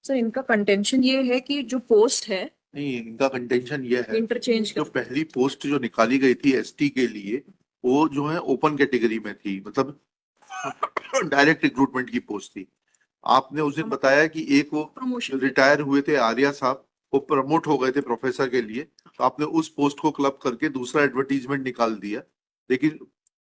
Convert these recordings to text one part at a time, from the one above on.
Sir इनका contention ये है कि जो पोस्ट है, नहीं, इनका कंटेंशन ये है इंटरचेंज जो पहली पोस्ट जो निकाली गई थी एसटी के लिए, वो जो है ओपन कैटेगरी में थी, मतलब डायरेक्ट रिक्रूटमेंट की पोस्ट थी। आपने उस दिन बताया कि एक वो प्रमोशन रिटायर हुए थे आर्या साहब, वो प्रमोट हो गए थे प्रोफेसर के लिए, तो आपने उस पोस्ट को क्लब करके दूसरा एडवर्टीजमेंट निकाल दिया। लेकिन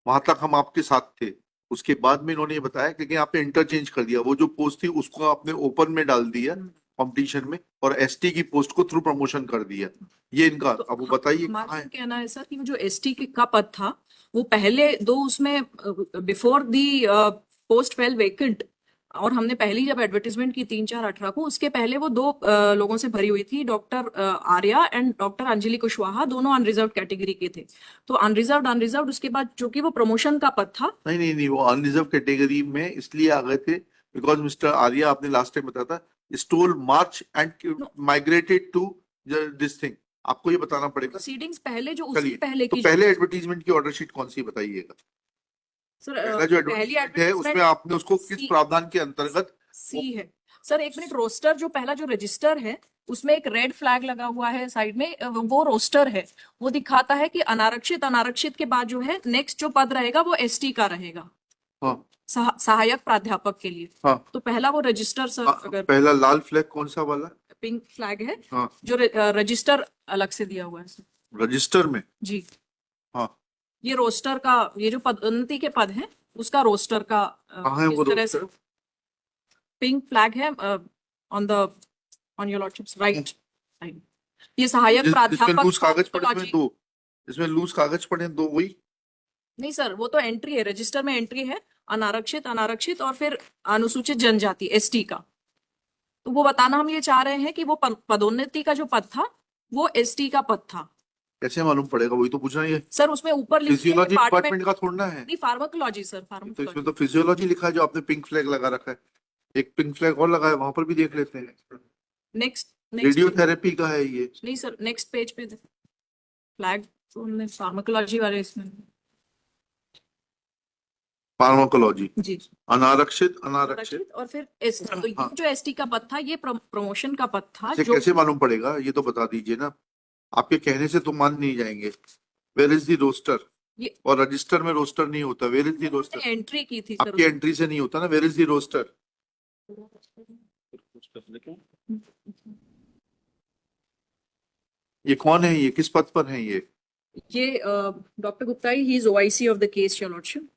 वहां तक हम आपके साथ थे। उसके बाद में इन्होंने ये बताया कि आपने इंटरचेंज कर दिया, वो जो पोस्ट थी उसको आपने ओपन में डाल दिया कंपटीशन में, और एसटी की पोस्ट को थ्रू प्रमोशन कर दिया। ये इनका तो अब वो बताइए हमारा कहाँ है? कहना है सर कि वो जो एसटी का पद था, वो पहले दो उसमें before the post fail vacant, और हमने पहली जब एडवर्टीजमेंट की 3/4/18 को, उसके पहले वो दो लोगों से भरी हुई थी, doctor Arya and doctor Anjali Kushwaha, दोनों अनरिजर्व कैटेगरी के थे। तो अनरिजर्व उसके बाद जो कि वो प्रमोशन का पद था। नहीं नहीं नहीं, वो अनरिजर्व कैटेगरी में इसलिए आ गए थे बिकॉज मिस्टर आर्या, आपने लास्ट टाइम बताया था, stole march and migrated to this thing. आपको ये बताना पड़ेगा। प्रोसीडिंग्स पहले जो उससे चलिए, पहले तो की पहले एडवर्टीजमेंट की ऑर्डर शीट कौन सी बताइएगा? सर पहला जो पहली एडवर्टीजमेंट है उसमें एडवर्टीजमेंट आपने उसको किस प्रावधान के अंतर्गत? सी है सर। एक मिनट, रोस्टर जो पहला जो रजिस्टर है, उसमें एक रेड फ्लैग लगा हुआ है साइड में, वो रोस्टर है। वो दिखाता है कि अनारक्षित, अनारक्षित के बाद जो है नेक्स्ट जो पद रहेगा वो एसटी का रहेगा। हाँ सहायक प्राध्यापक के लिए। हाँ। तो पहला वो रजिस्टर सर, अगर पहला लाल फ्लैग कौन सा वाला? पिंक फ्लैग है, हाँ, जो रजिस्टर अलग से दिया हुआ है सर। रजिस्टर में। जी, हाँ, ये रोस्टर का, ये जो पदोन्नति के पद है उसका रोस्टर का कहाँ है वो इस तरह से रोस्टर? पिंक फ्लैग है on the on your lordships right. ये सहायक जिसमें प्राध्यापक लूज कागज पड़े हुए फार्माकोलॉजी। दो, इसमें लूज कागज पड़े हैं दो, वही? नहीं सर, वो तो एंट्री है, रजिस्टर में एंट्री है अनारक्षित, अनारक्षित और फिर अनुसूचित जनजाति एसटी का। तो वो बताना हम ये चाह रहे हैं कि वो पदोन्नति का जो पद था वो एसटी का पद था। कैसे मालूम पड़ेगा? वही तो पूछना है। सर उसमें ऊपर लिखा है फिजियोलॉजी डिपार्टमेंट, डिपार्टमेंट का थोड़ना है। नहीं फार्माकोलॉजी सर, तो इसमें फार्माकोलॉजी। तो फिजियोलॉजी लिखा है, जो आपने पिंक फ्लैग लगा रखा है। एक पिंक फ्लैग और लगा है, वहां पर भी देख लेते हैं। नेक्स्ट नेक्स्ट रेडियोथेरेपी का है ये। नहीं सर, नेक्स्ट पेज पे फ्लैग तो हमने फार्माकोलॉजी वाले इसमें। फार्माकोलॉजी, जी, अनारक्षित, अनारक्षित। अनारक्षित और फिर एसटी। तो ये हाँ, जो एसटी का पद था ये प्रमोशन का पद था इसे जो कैसे मालूम पड़ेगा ये तो बता दीजिए ना। आपके कहने से तो मान नहीं जाएंगे। Where is the roster? ये और रजिस्टर में रोस्टर नहीं होता। Where is the roster? Entry की थी सर आपकी एंट्री से नहीं होता ना। Where is the roster? ये कौन है? ये किस पद पर है ये? ये doctor Gupta he is OIC of the case your lordship.